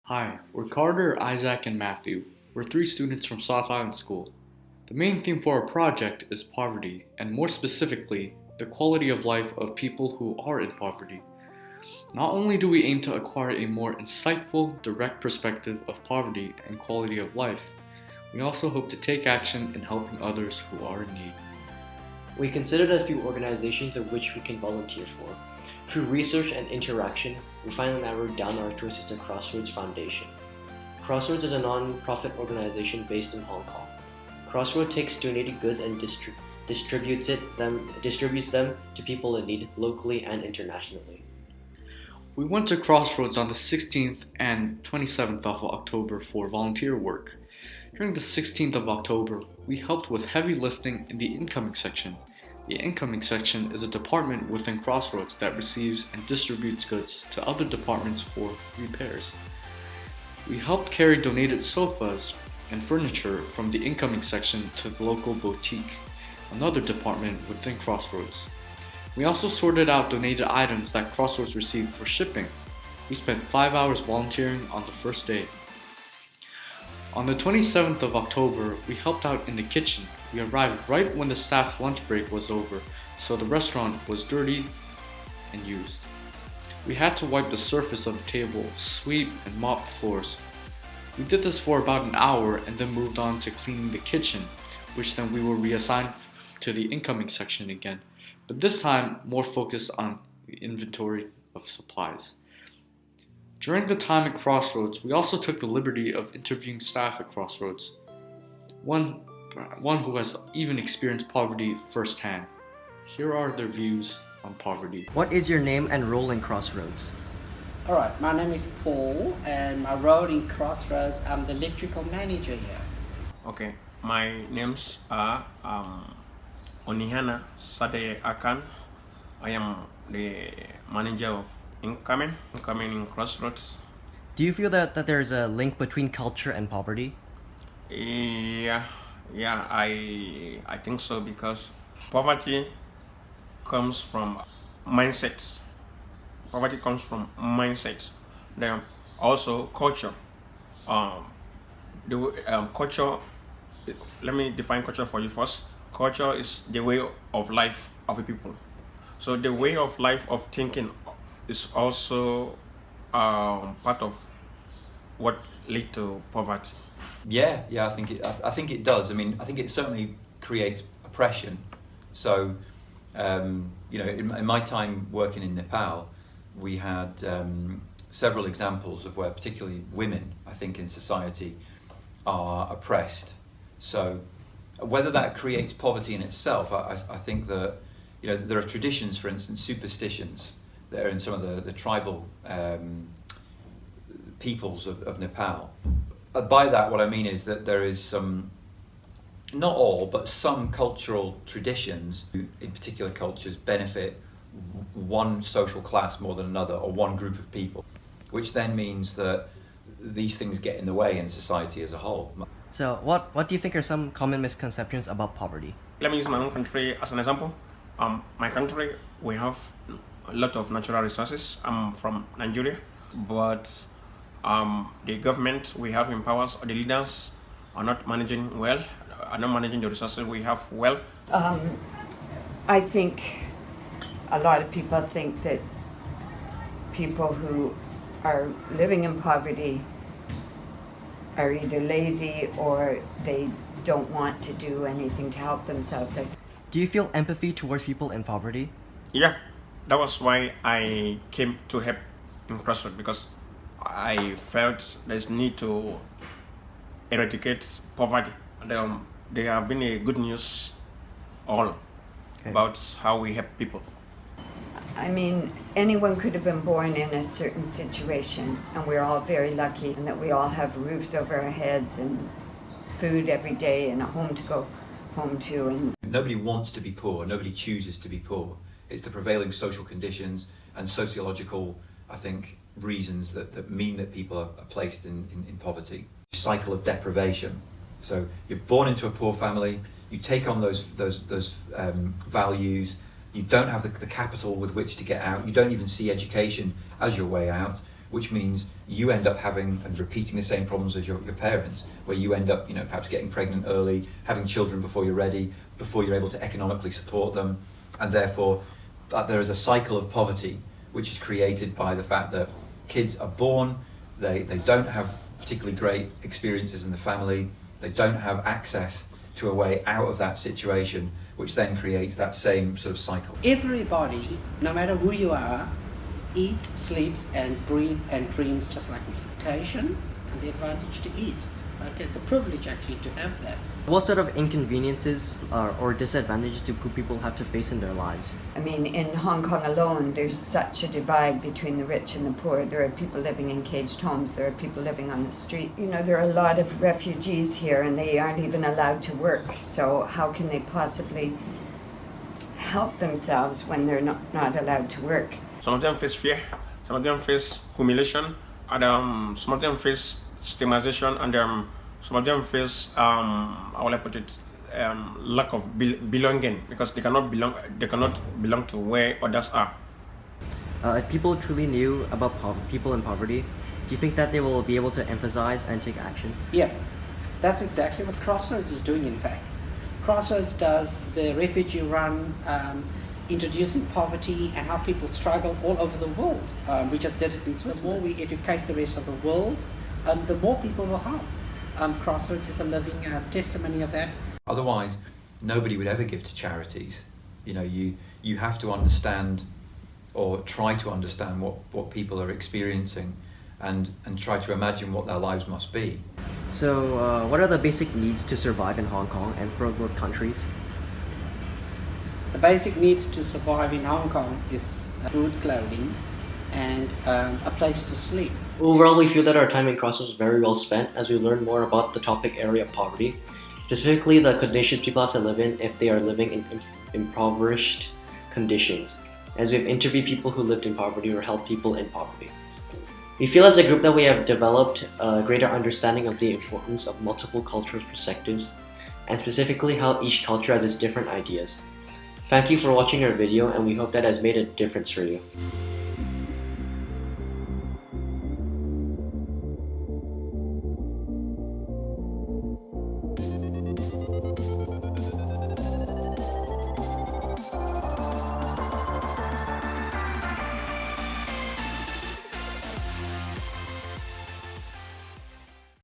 Hi, we're Carter, Isaac, and Matthew. We're three students from South Island School. The main theme for our project is poverty, and more specifically, the quality of life of people who are in poverty. Not only do we aim to acquire a more insightful, direct perspective of poverty and quality of life, we also hope to take action in helping others who are in need. We considered a few organizations of which we can volunteer for. Through research and interaction, we finally narrowed down our choices to Crossroads Foundation. Crossroads is a non-profit organization based in Hong Kong. Crossroads takes donated goods and distributes them to people in need locally and internationally. We went to Crossroads on the 16th and 27th of October for volunteer work. During the 16th of October, we helped with heavy lifting in the incoming section. The incoming section is a department within Crossroads that receives and distributes goods to other departments for repairs. We helped carry donated sofas and furniture from the incoming section to the local boutique, another department within Crossroads. We also sorted out donated items that Crossroads received for shipping. We spent 5 hours volunteering on the first day. On the 27th of October, we helped out in the kitchen. We arrived right when the staff lunch break was over, so the restaurant was dirty and used. We had to wipe the surface of the table, sweep and mop the floors. We did this for about an hour and then moved on to cleaning the kitchen, which then we were reassigned to the incoming section again, but this time more focused on the inventory of supplies. During the time at Crossroads, we also took the liberty of interviewing staff at Crossroads, one who has even experienced poverty firsthand. Here are their views on poverty. What is your name and role in Crossroads? Alright, my name is Paul and my role in Crossroads, I'm the electrical manager here. Okay, my names are Onihana Sade Akan. I am the manager of incoming in Crossroads. Do you feel that there's a link between culture and poverty? Yeah, I think so, because poverty comes from mindsets. Poverty comes from mindsets. Then also culture. Culture. Let me define culture for you first. Culture is the way of life of a people. So the way of life of thinking is also part of what lead to poverty. Yeah, I think it does. I mean, I think it certainly creates oppression. So, in my time working in Nepal, we had several examples of where particularly women, I think, in society are oppressed. So, whether that creates poverty in itself, I think that there are traditions, for instance, superstitions that are in some of the tribal peoples of Nepal. By that, what I mean is that there is some, not all, but some cultural traditions, in particular cultures, benefit one social class more than another, or one group of people, which then means that these things get in the way in society as a whole. So what do you think are some common misconceptions about poverty? Let me use my own country as an example. My country, we have a lot of natural resources. I'm from Nigeria, but the government we have in power, the leaders are not managing the resources we have well. I think a lot of people think that people who are living in poverty are either lazy or they don't want to do anything to help themselves. Do you feel empathy towards people in poverty? Yeah, that was why I came to help in Crossroads, because I felt there's need to eradicate poverty. There have been a good news about how we help people. I mean, anyone could have been born in a certain situation, and we're all very lucky in that we all have roofs over our heads and food every day and a home to go home to. And nobody wants to be poor, nobody chooses to be poor. It's the prevailing social conditions and sociological, I think, reasons that mean that people are placed in poverty. Cycle of deprivation. So you're born into a poor family, you take on those values, you don't have the capital with which to get out, you don't even see education as your way out, which means you end up having and repeating the same problems as your parents, where you end up, perhaps getting pregnant early, having children before you're ready, before you're able to economically support them, and therefore there is a cycle of poverty which is created by the fact that kids are born, they don't have particularly great experiences in the family, they don't have access to a way out of that situation, which then creates that same sort of cycle. Everybody, no matter who you are, eat, sleeps, and breathe and dreams just like me. Education and the advantage to eat. Okay, it's a privilege actually to have that. What sort of inconveniences or disadvantages do poor people have to face in their lives? I mean, in Hong Kong alone, there's such a divide between the rich and the poor. There are people living in caged homes, there are people living on the streets. There are a lot of refugees here and they aren't even allowed to work. So how can they possibly help themselves when they're not allowed to work? Some of them face fear, some of them face humiliation, and some of them face stigmatization, and some of them face, how will I put it, lack of belonging, because they cannot belong to where others are. If people truly knew about people in poverty, do you think that they will be able to emphasize and take action? Yeah, that's exactly what Crossroads is doing, in fact. Crossroads does the refugee run, introducing poverty and how people struggle all over the world. We just did it in Switzerland. The more we educate the rest of the world, the more people will help. Crossroads is a living testimony of that. Otherwise, nobody would ever give to charities. You have to understand, or try to understand what people are experiencing, and try to imagine what their lives must be. So, what are the basic needs to survive in Hong Kong and third world countries? The basic needs to survive in Hong Kong is food, clothing, and a place to sleep. Overall, we feel that our time in Crossroads was very well spent as we learned more about the topic area of poverty, specifically the conditions people have to live in if they are living in impoverished conditions, as we have interviewed people who lived in poverty or helped people in poverty. We feel as a group that we have developed a greater understanding of the importance of multiple cultural perspectives, and specifically how each culture has its different ideas. Thank you for watching our video, and we hope that has made a difference for you.